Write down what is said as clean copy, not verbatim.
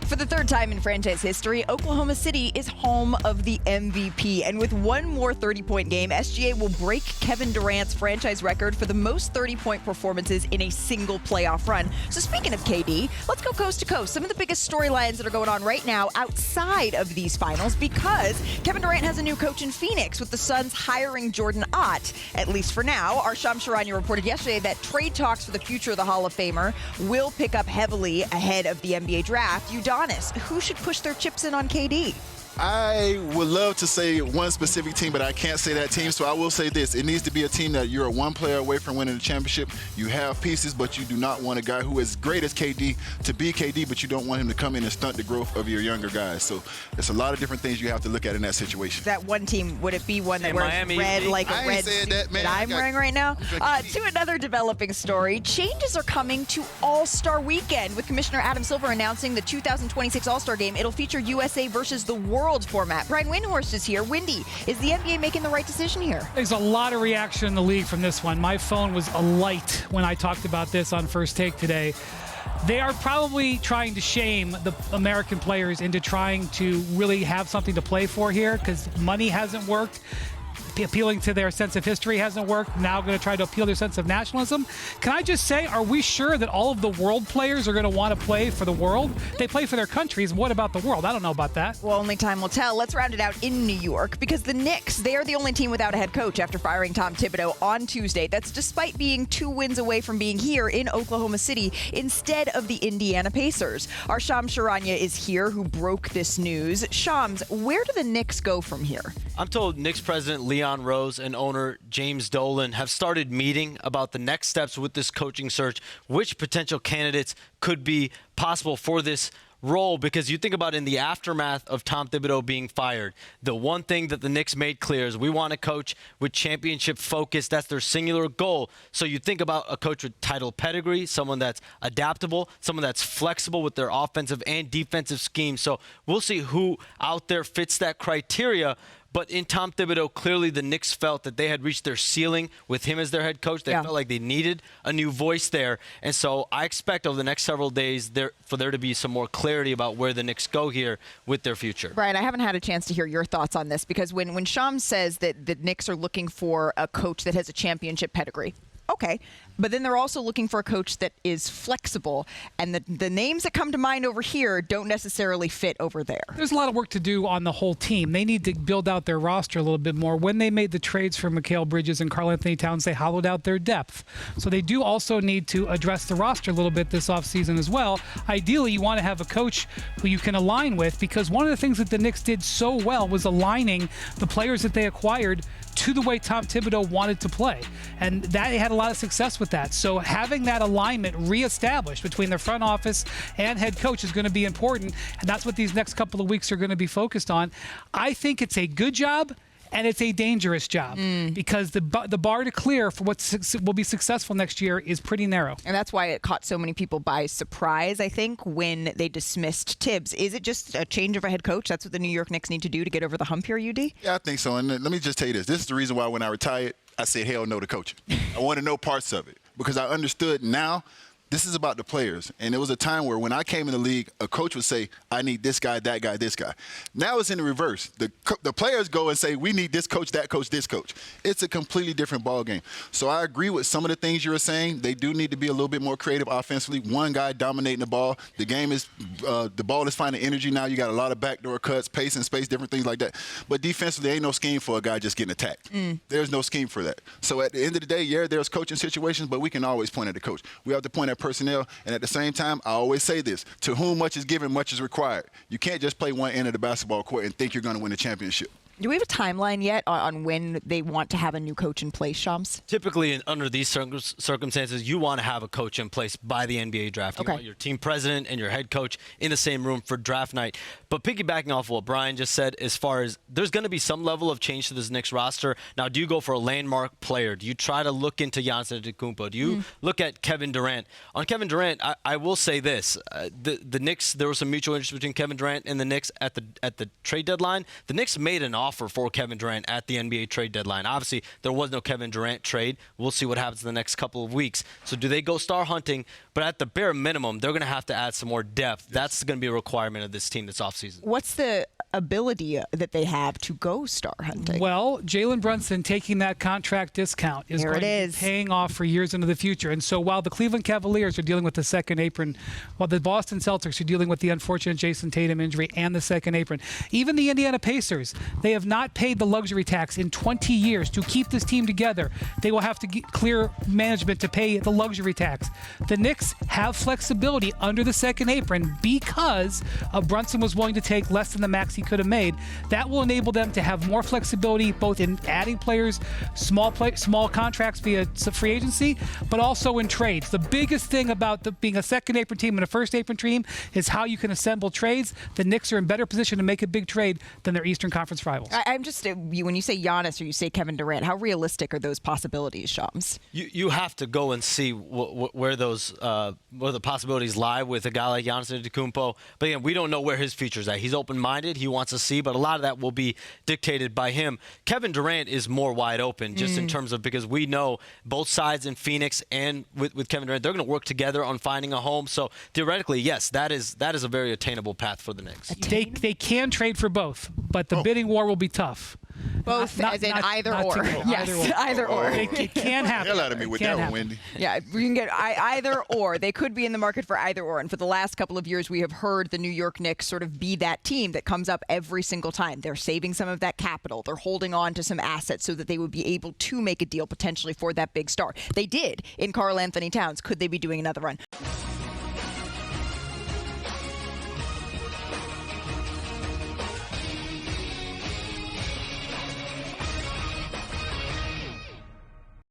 For the third time in franchise history, Oklahoma City is home of the MVP. And with one more 30-point game, SGA will break Kevin Durant's franchise record for the most 30-point performances in a single playoff run. So speaking of KD, let's go coast to coast. Some of the biggest storylines that are going on right now outside of these finals, because Kevin Durant has a new coach in Phoenix, with the Suns hiring Jordan Ott, at least for now. Our Shams Charania reported yesterday that trade talks for the future of the Hall of Famer will pick up heavily ahead of the NBA draft. Udonis, who should push their chips in on KD? I would love to say one specific team, but I can't say that team. So I will say this. It needs to be a team that you're one player away from winning the championship. You have pieces, but you do not want a guy who is great as KD to be KD, but you don't want him to come in and stunt the growth of your younger guys. So there's a lot of different things you have to look at in that situation. That one team, would it be one that wears Miami, red like a red suit that I'm wearing right now? To another developing story, changes are coming to All-Star Weekend, with Commissioner Adam Silver announcing the 2026 All-Star Game. It'll feature USA versus the world format. Brian Windhorst is here. Windy, is the NBA making the right decision here? There's a lot of reaction in the league from this one. My phone was alight when I talked about this on First Take today. They are probably trying to shame the American players into trying to really have something to play for here, because money hasn't worked. Appealing to their sense of history hasn't worked. Now going to try to appeal to their sense of nationalism. Can I just say, are we sure that all of the world players are going to want to play for the world? They play for their countries. What about the world? I don't know about that. Well, only time will tell. Let's round it out in New York, because the Knicks, they are the only team without a head coach after firing Tom Thibodeau on Tuesday. That's despite being 2 wins away from being here in Oklahoma City instead of the Indiana Pacers. Our Shams Charania is here, who broke this news. Shams, where do the Knicks go from here? I'm told Knicks president Leon Rose and owner James Dolan have started meeting about the next steps with this coaching search, which potential candidates could be possible for this role, because you think about in the aftermath of Tom Thibodeau being fired, the one thing that the Knicks made clear is we want a coach with championship focus. That's their singular goal. So you think about a coach with title pedigree, someone that's adaptable, someone that's flexible with their offensive and defensive scheme. So we'll see who out there fits that criteria. But in Tom Thibodeau, clearly the Knicks felt that they had reached their ceiling with him as their head coach. They felt like they needed a new voice there. And so I expect over the next several days for there to be some more clarity about where the Knicks go here with their future. Brian, I haven't had a chance to hear your thoughts on this, because when Shams says that the Knicks are looking for a coach that has a championship pedigree, okay, but then they're also looking for a coach that is flexible, and the names that come to mind over here don't necessarily fit over there. There's a lot of work to do on the whole team. They need to build out their roster a little bit more. When they made the trades for Mikal Bridges and Karl Anthony Towns, they hollowed out their depth. So they do also need to address the roster a little bit this offseason as well. Ideally, you want to have a coach who you can align with, because one of the things that the Knicks did so well was aligning the players that they acquired to the way Tom Thibodeau wanted to play. And that they had a lot of success with that. So having that alignment reestablished between the front office and head coach is going to be important. And that's what these next couple of weeks are going to be focused on. I think it's a good job, and it's a dangerous job, because the bar to clear for what will be successful next year is pretty narrow. And that's why it caught so many people by surprise, I think, when they dismissed Tibbs. Is it just a change of a head coach? That's what the New York Knicks need to do to get over the hump here, UD? Yeah, I think so. And let me just tell you this. This is the reason why when I retired, I said hell no to coaching. I want to know parts of it, because I understood now this is about the players. And there was a time where when I came in the league, a coach would say, I need this guy, that guy, this guy. Now it's in the reverse. The players go and say, we need this coach, that coach, this coach. It's a completely different ballgame. So I agree with some of the things you were saying. They do need to be a little bit more creative offensively. One guy dominating the ball. The game is, the ball is finding energy now. You got a lot of backdoor cuts, pace and space, different things like that. But defensively, there ain't no scheme for a guy just getting attacked. There's no scheme for that. So at the end of the day, yeah, there's coaching situations, but we can always point at the coach. We have to point at personnel, and at the same time, I always say this, to whom much is given, much is required. You can't just play one end of the basketball court and think you're going to win a championship. Do we have a timeline yet on when they want to have a new coach in place, Shams? Typically, under these circumstances, you want to have a coach in place by the NBA draft. You want your team president and your head coach in the same room for draft night. But piggybacking off what Brian just said, as far as there's going to be some level of change to this Knicks roster. Now, do you go for a landmark player? Do you try to look into Giannis Antetokounmpo? Do you look at Kevin Durant? On Kevin Durant, I will say this. The Knicks, there was some mutual interest between Kevin Durant and the Knicks at the trade deadline. The Knicks made an offer offer for Kevin Durant at the NBA trade deadline. Obviously, there was no Kevin Durant trade. We'll see what happens in the next couple of weeks. So do they go star hunting? But at the bare minimum, they're going to have to add some more depth. That's going to be a requirement of this team this offseason. What's the ability that they have to go star hunting? Well, Jalen Brunson taking that contract discount is going to be paying off for years into the future. And so while the Cleveland Cavaliers are dealing with the second apron, while the Boston Celtics are dealing with the unfortunate Jason Tatum injury and the second apron, even the Indiana Pacers, they have not paid the luxury tax in 20 years to keep this team together. They will have to clear management to pay the luxury tax. The Knicks have flexibility under the second apron because Brunson was willing to take less than the max he could have made. That will enable them to have more flexibility both in adding players, small contracts via free agency, but also in trades. The biggest thing about being a second apron team and a first apron team is how you can assemble trades. The Knicks are in better position to make a big trade than their Eastern Conference rivals. I'm just, when you say Giannis or you say Kevin Durant, how realistic are those possibilities, Shams? You have to go and see where the possibilities lie with a guy like Giannis Antetokounmpo. But again, we don't know where his future's at. He's open-minded. He wants to see, but a lot of that will be dictated by him. Kevin Durant is more wide open just in terms of, because we know both sides in Phoenix and with Kevin Durant, they're going to work together on finding a home. So theoretically, yes, that is a very attainable path for the Knicks. They can trade for both, but the bidding war will be tough. Both, as in either or. Yes, either or. It can happen. Hell out of me with that one, Wendy. Yeah, we can get either or. They could be in the market for either or. And for the last couple of years, we have heard the New York Knicks sort of be that team that comes up every single time. They're saving some of that capital. They're holding on to some assets so that they would be able to make a deal potentially for that big star. They did in Karl Anthony Towns. Could they be doing another run?